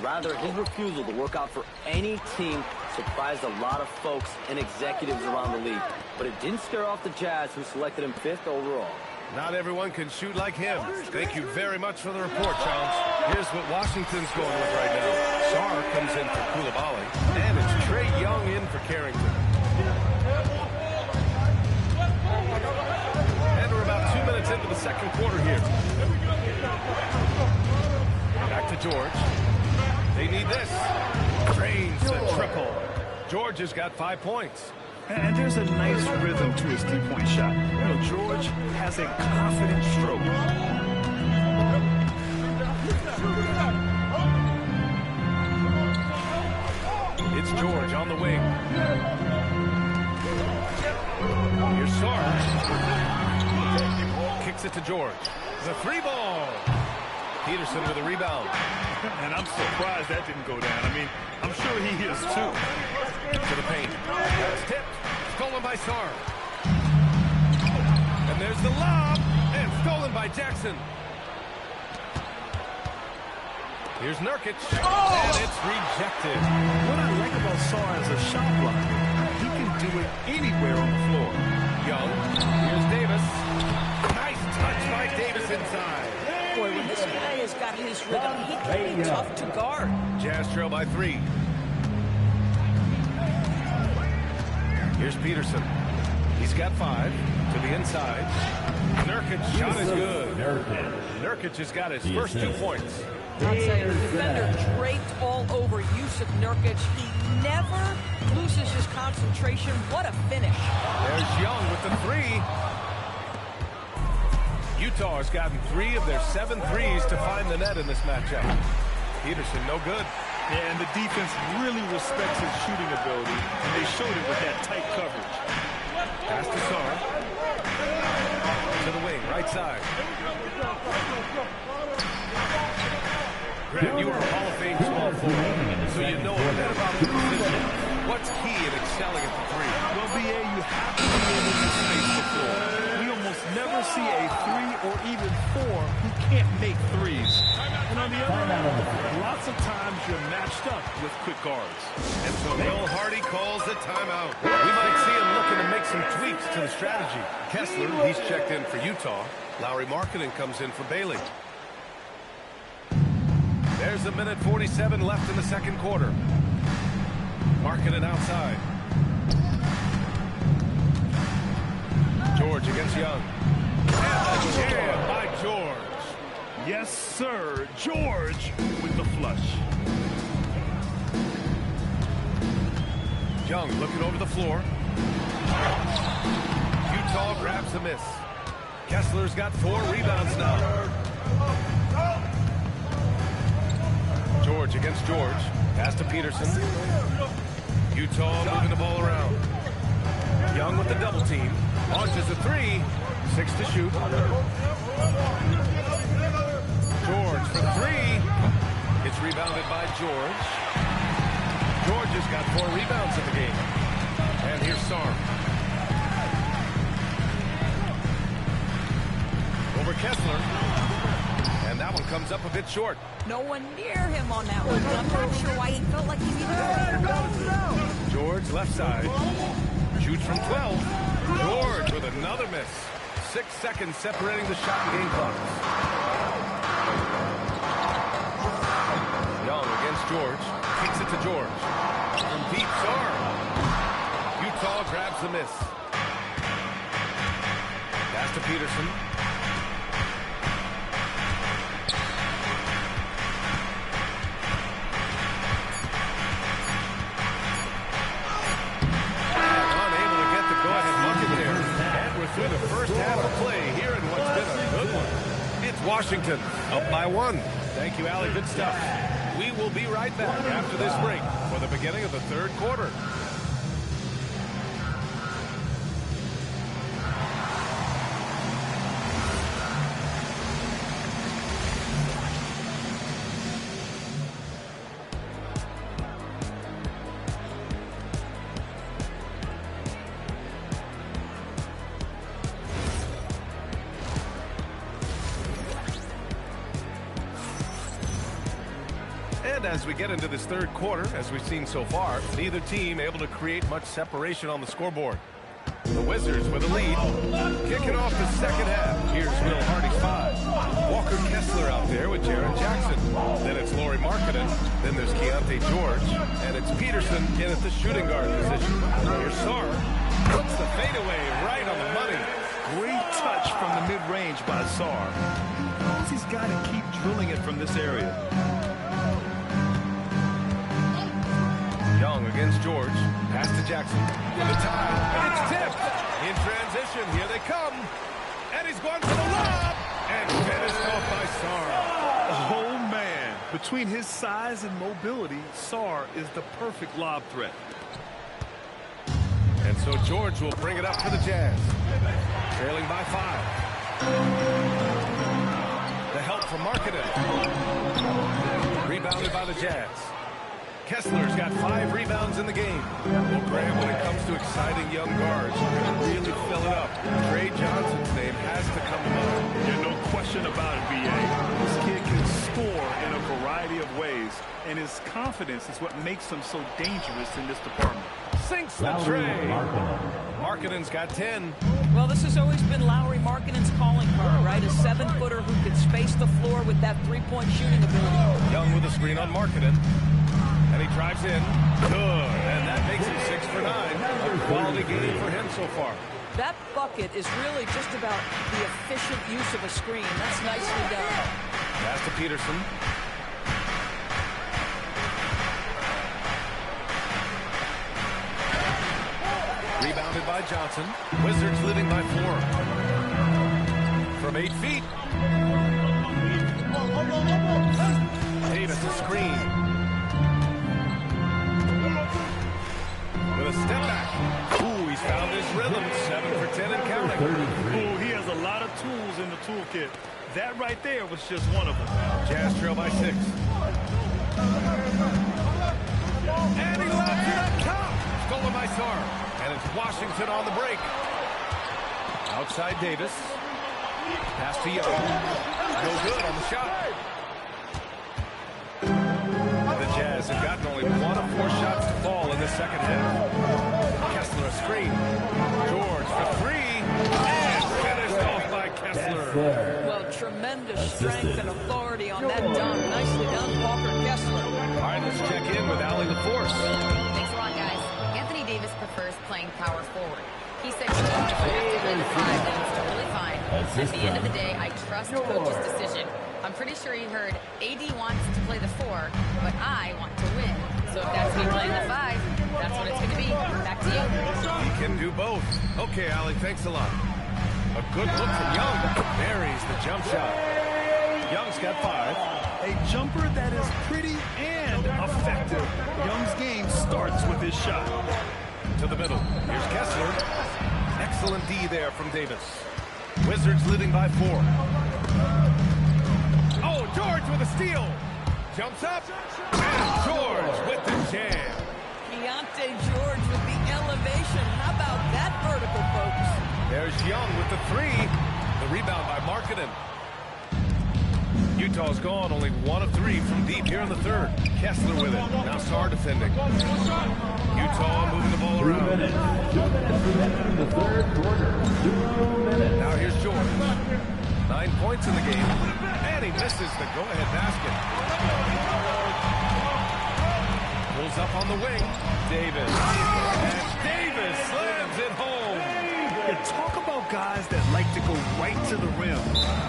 Rather, his refusal to work out for any team surprised a lot of folks and executives around the league. But it didn't scare off the Jazz, who selected him 5th overall. Not everyone can shoot like him. Thank you very much for the report, Shams. Here's what Washington's going with right now. Sarr comes in for Coulibaly, and it's Trae Young in for Carrington. And we're about 2 minutes into the second quarter here. Back to George. They need this. Drains the triple. George has got 5 points. And there's a nice rhythm to his three-point shot. You know, George has a confident stroke. It's George on the wing. Here's Sarr. Kicks it to George. The 3-ball. Peterson with a rebound. And I'm surprised that didn't go down. I mean, I'm sure he is too. To the paint. That's tipped. Stolen by Sarr. And there's the lob. And stolen by Jackson. Here's Nurkic. And it's rejected. What I like about Sarr as a shot blocker, he can do it anywhere on the floor. Young. Here's Davis. Nice touch by Davis inside. Boy, when this guy has got his rhythm, he can be tough to guard. Jazz trail by 3. Here's Peterson. He's got 5 to the inside. Nurkic shot is good. Nurkic has got his first 2 points. I'll tell you, the defender draped all over Yusuf Nurkic. He never loses his concentration. What a finish. There's Young with the 3. Utah has gotten 3 of their 7 threes to find the net in this matchup. Peterson, no good. Yeah, and the defense really respects his shooting ability, and they showed it with that tight coverage. Pass to Sarr. To the wing, right side. Grant, you were a Hall of Fame small forward, so you know a bit about the position. What's key in excelling at the 3? Well, BA, you have to be able to space the floor. We almost never see a 3 or even 4 who can't make threes. And on the other hand, lots of times you're matched up with quick guards. And so Will Hardy calls the timeout. We might see him looking to make some tweaks to the strategy. Kessler, he's checked in for Utah. Lauri Markkanen comes in for Bailey. There's 1:47 left in the second quarter. Markkanen outside. George against Young. And a jam by George. Yes, sir. George with the flush. Young looking over the floor. Utah grabs the miss. Kessler's got 4 rebounds now. George against George. Pass to Peterson. Utah moving the ball around. Young with the double team. Launches a 3. 6 to shoot. George for 3. It's rebounded by George. George has got 4 rebounds in the game. And here's Sarr. Over Kessler. And that one comes up a bit short. No one near him on that one. I'm not sure why he felt like he's even. George left side. Shoots from 12. George with another miss. 6 seconds separating the shot and game clocks. Young against George. Kicks it to George. From deep, Sarr. Utah grabs the miss. Pass to Peterson. Through the first half of play here in what's been a good one. It's Washington up by 1. Thank you, Allie. Good stuff. We will be right back after this break for the beginning of the third quarter. And as we get into this third quarter, as we've seen so far, neither team able to create much separation on the scoreboard. The Wizards with a lead. Kicking off the second half. Here's Will Hardy's 5. Walker Kessler out there with Jaren Jackson. Then it's Lauri Markkanen. Then there's Keontae George. And it's Peterson in at the shooting guard position. Here's Sarr. Puts the fadeaway right on the money. Great touch from the mid-range by Sarr. He's got to keep drilling it from this area. Young against George. Pass to Jackson. For the tie. And it's tipped. In transition. Here they come. And he's going for the lob. And finished off by Sarr. Oh, man. Between his size and mobility, Sarr is the perfect lob threat. And so George will bring it up for the Jazz. Trailing by 5. The help from Markkanen. Rebounded by the Jazz. Kessler's got 5 rebounds in the game. Well, Graham, when it comes to exciting young guards, you can really fill it up. Trey Johnson's name has to come to mind. Yeah, no question about it, B.A. This kid can score in a variety of ways, and his confidence is what makes him so dangerous in this department. Sinks the tray. Markkanen's got 10. Well, this has always been Lauri Markkanen's calling card, right? A 7-footer who can space the floor with that three-point shooting ability. Young with a screen on Markkanen. And he drives in. Good. And that makes it 6 for 9. A quality game for him so far. That bucket is really just about the efficient use of a screen. That's nicely done. Pass to Peterson. Rebounded by Johnson. Wizards leading by 4. From 8 feet. Davis a screen. With a step back. Ooh, he's found his rhythm. 7 for 10 and counting. Ooh, he has a lot of tools in the toolkit. That right there was just one of them. Jazz trail by 6. And he lobs it up top. Stolen by Sarr. And it's Washington on the break. Outside Davis. Pass to Young. No good on the shot. The Jazz have gotten only 1 of 4 shots to fall in the second half. Kessler a screen. George for 3. And finished off by Kessler. Well, tremendous strength and authority on that dunk. Nicely done, Walker Kessler. All right, let's check in with Allie LaForce. Thanks a lot, guys. Anthony Davis prefers playing power forward. He said he knows if I have to play the 5, then it's totally fine. At the end of the day, I trust coach's decision. I'm pretty sure he heard AD wants to play the 4, but I want to win. So if that's me playing the 5, that's what it's going to be. Back to you. He can do both. Okay, Allie, thanks a lot. A good look from Young. Buries the jump shot. Young's got 5. A jumper that is pretty and effective. Young's game starts with his shot. To the middle. Here's Kessler. Excellent D there from Davis. Wizards leading by 4. Oh, George with a steal. Jumps up. And George with the jam. Keontae George with the elevation. How about that vertical, folks? There's Young with the 3. The rebound by Markkanen. Utah's gone only 1 of 3 from deep here in the third. Kessler with it. Now Sarr defending. Utah moving the ball around. 2 minutes. 2 minutes remaining in the third quarter. 2 minutes. Now here's George. 9 points in the game. And he misses the go-ahead basket. Pulls up on the wing. Davis. And Davis slams it home. Yeah, talk about guys that like to go right to the rim.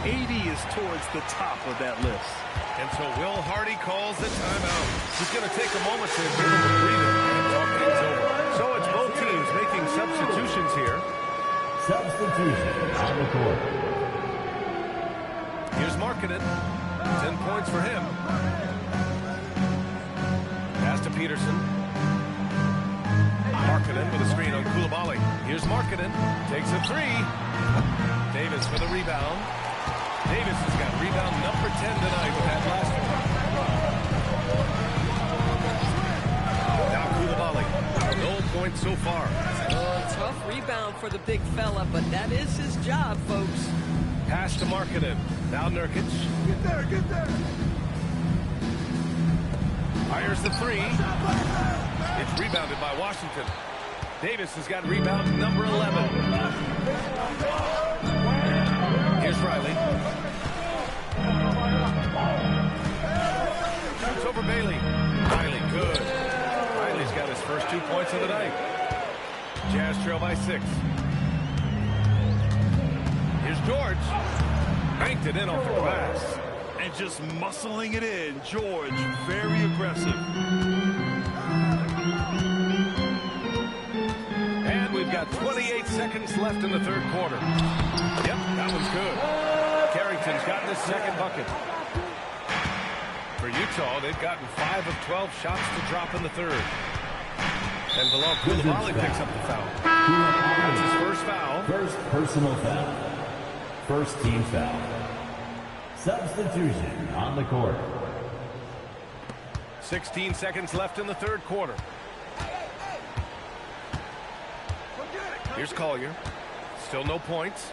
AD is towards the top of that list. And so Will Hardy calls the timeout. He's going to take a moment to give him a breather and talk things over. So it's both teams making substitutions here. Substitution on the court. Here's Markkanen. 10 points for him. Pass to Peterson. Markkanen with a screen on Coulibaly. Here's Markkanen. Takes a 3. Davis for the rebound. Davis has got rebound number 10 tonight with that last one. Now Coulibaly. No points so far. Tough rebound for the big fella, but that is his job, folks. Pass to Markkanen. Now Nurkic. Get there, get there. Fires the three. It's rebounded by Washington. Davis has got rebound number 11. Here's Riley. Shoots over Bailey. Riley, good. Riley's got his first 2 points of the night. Jazz trail by 6. Here's George. Banked it in off the glass. And just muscling it in. George, very aggressive. And we've got 28 seconds left in the third quarter. Yep, that one's good. Carrington's gotten his second bucket. For Utah, they've gotten 5 of 12 shots to drop in the third. And Bilal Coulibaly picks up the foul. That's his first foul. First personal foul. First team foul. Substitution on the court. 16 seconds left in the third quarter. Here's Collier. Still no points.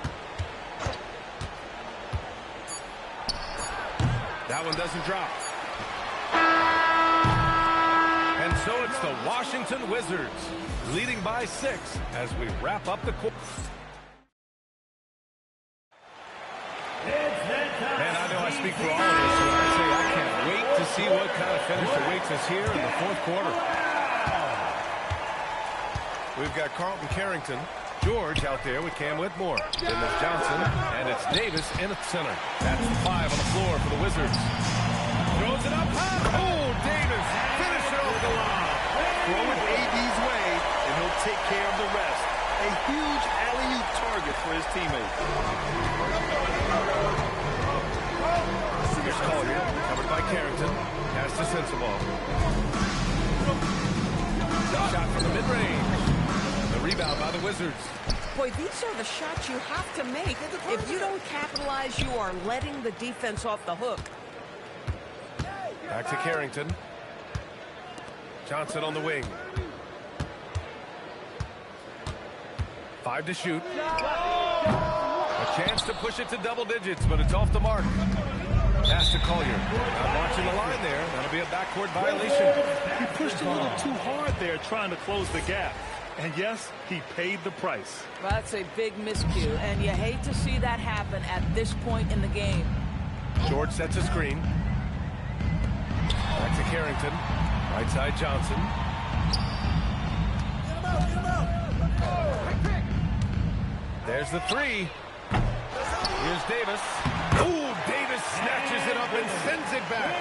That one doesn't drop. And so it's the Washington Wizards leading by 6 as we wrap up the quarter. Man, I know I speak for all of us when I say I can't wait to see what kind of finish awaits us here in the fourth quarter. We've got Carlton Carrington, George out there with Cam Whitmore. Then there's Johnson, and it's Davis in at center. That's 5 on the floor for the Wizards. Throws it up high. Oh, Davis, finish it off the line. Throw it AD's way, and he'll take care of the rest. A huge alley-oop target for his teammates. Here's Collier, covered by Carrington. Pass to Sensabaugh. Shot from the mid-range. The rebound by the Wizards. Boy, these are the shots you have to make. If you don't capitalize, you are letting the defense off the hook. Back to Carrington. Johnson on the wing. 5 to shoot. A chance to push it to double digits, but it's off the mark. Pass to Collier. Not watching the line there. That'll be a backcourt violation. He pushed a little too hard there trying to close the gap. And yes, he paid the price. Well, that's a big miscue, and you hate to see that happen at this point in the game. George sets a screen. Back to Carrington. Right side Johnson. There's the three. Here's Davis. Ooh, Davis snatches it up and sends it back.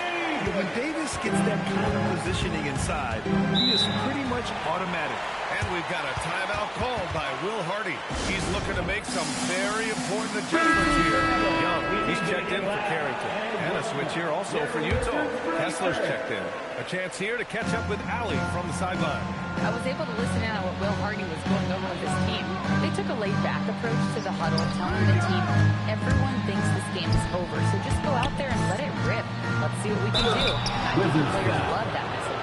When Davis gets that kind of positioning inside, he is pretty much automatic. And we've got a timeout called by Will Hardy. He's looking to make some very important adjustments here. Young, he's checked in for Carrington. And a switch here also for Utah. Kessler's checked in. A chance here to catch up with Allie from the sideline. I was able to listen in on what Will Hardy was going over with his team. They took a laid-back approach to the huddle, telling the team, everyone thinks this game is over, so just go out there and let it rip. Let's see what we can do. I think the players love that message.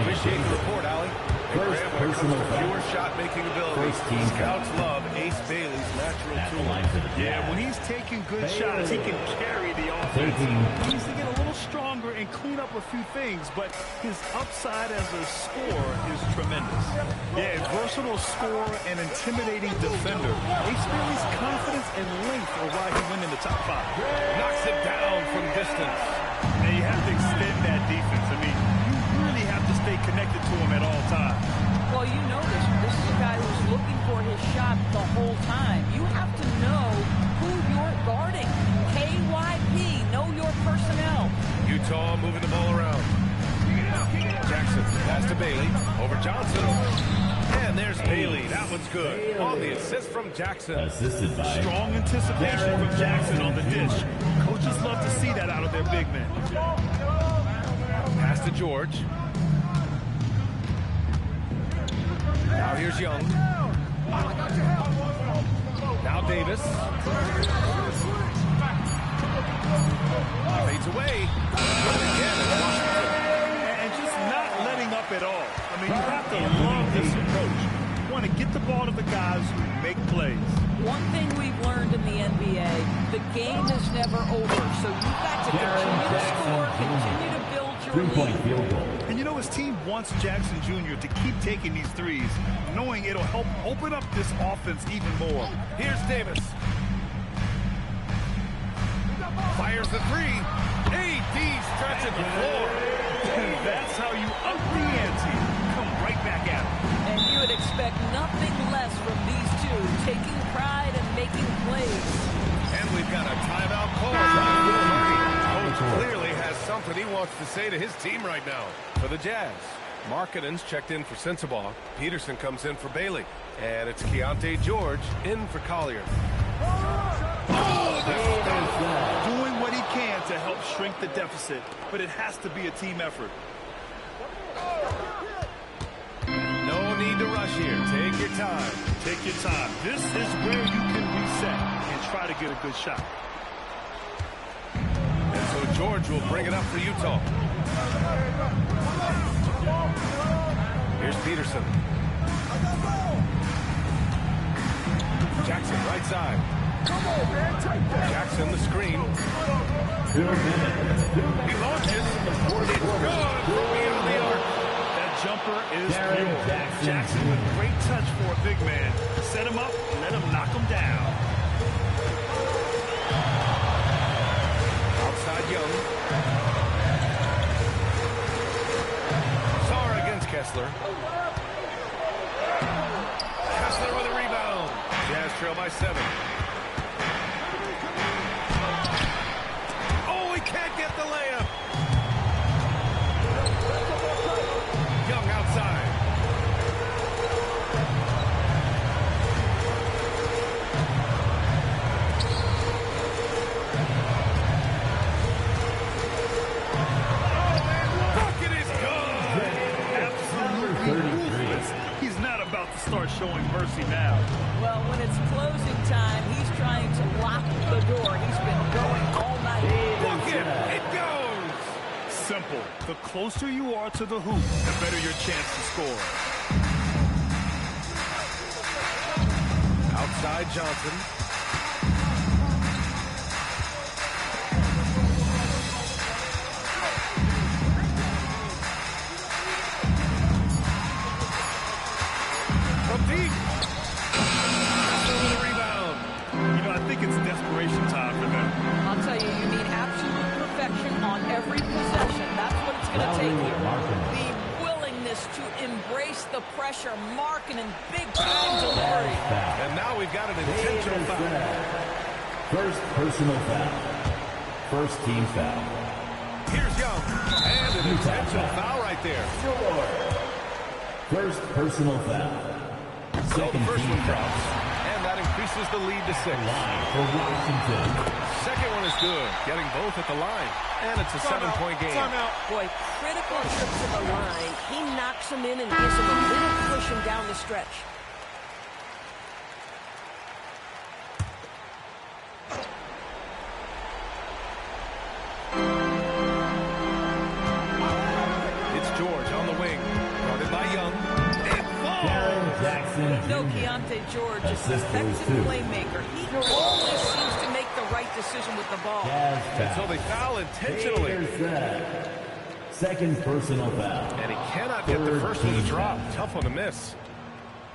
Appreciate the report, Allie. First personal foul. Pure shot-making ability. First team Scouts love Ace Bailey's natural tools. Yeah, when he's taking good shots, he can carry the offense. He needs to get a little stronger and clean up a few things, but his upside as a scorer is tremendous. Yeah, a versatile scorer and intimidating defender. Ace Bailey's confidence and length are why he went in the top 5. Knocks it down from distance. And you have to extend that defense. I mean, you really have to stay connected to him at all times. Well, you know this is a guy who's looking for his shot the whole time. You have to know who you're guarding. KYP, know your personnel. Utah moving the ball around. Jackson, pass to Bailey, over Johnson. And there's Bailey. That one's good. On the assist from Jackson. Assisted by Strong anticipation from Jackson on the dish. Coaches love to see that out of their big men. Pass to George. Now here's Young. Now Davis. Fades away. Again, it's Washington. And just not letting up at all. I mean, you have to love this approach. You want to get the ball to the guys who make plays. One thing we've learned in the NBA, the game is never over. So you've got to continue to score, continue to build 3-point field goal. And you know, his team wants Jackson Jr. to keep taking these threes, knowing it'll help open up this offense even more. Here's Davis. Fires the three. AD stretching the floor. And that's how you up the ante. Come right back at him. And you would expect nothing less from these two, taking pride and making plays. And we've got a timeout call by Will Hardy. Coach clearly has something he wants to say to his team right now. For the Jazz, Markkanen's checked in for Sensabaugh. Peterson comes in for Bailey. And it's Keontae George in for Collier. Doing what he can to help shrink the deficit, but it has to be a team effort. No need to rush here. Take your time. Take your time. This is where you can reset and try to get a good shot. And so George will bring it up for Utah. Here's Peterson. Jackson right side. Jackson the screen. He launches. It's good from beyond the arc. That jumper is pure. Jackson with great touch for a big man. Set him up, let him knock him down. Outside Young. Sarr against Kessler. Kessler with a rebound. Jazz trail by 7. Oh, he can't get the layup. Young outside. Bucket is good. Absolutely ruthless. He's not about to start showing mercy now. Well, when it's closing time, he's trying to lock the door. He's been going all night. Bucket. It goes. Simple. The closer you are to the hoop, the better your chance to score. Outside Johnson. From deep. With a rebound. You know, I think it's desperation time for them. I'll tell you, you need absolute perfection on every possession. That's what it's going to take here. The willingness to embrace the pressure, Markkanen, big-time delivery. And now we've got an intentional foul. First personal foul. First team foul. Here's Young. And an intentional foul right there. First personal foul. So the Second first team one foul. drops. And that increases the lead to 6. Line for Washington. Second one is good. Getting both at the line. And it's a 7-point game. Boy, critical trip to the line. He knocks him in and gives him a little cushion down the stretch. It's George on the wing. Guarded by Young. It falls. Jackson. No, Keontae George is an effective playmaker. He always seems to make the right decision with the ball. And so they foul intentionally. Second personal foul. And he cannot get the first one to drop. Tough one to miss.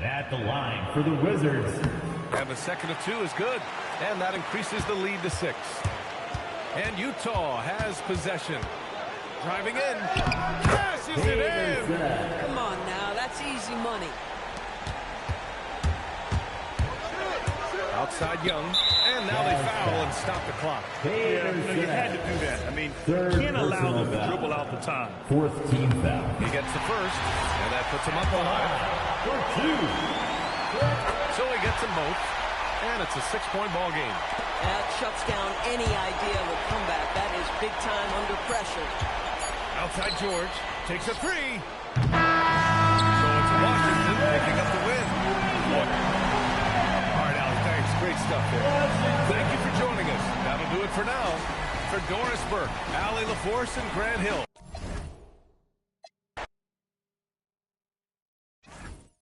At the line for the Wizards. And the second of 2 is good. And that increases the lead to 6. And Utah has possession. Driving in. Cashes it in. Come on now, that's easy money. Outside Young. And now they foul and stop the clock. Yeah, you had to do that. I mean, you can't allow them to dribble out the time. Fourth team foul. He gets the first. And that puts him up alive. For 2. So he gets them both. And it's a 6-point ball game. That shuts down any idea of a comeback. That is big time under pressure. Outside George. Takes a 3. So it's Washington picking up the win. All right, Alex, thanks. Great stuff there. Thank you for joining us. That'll do it for now. For Doris Burke, Allie LaForce, and Grant Hill.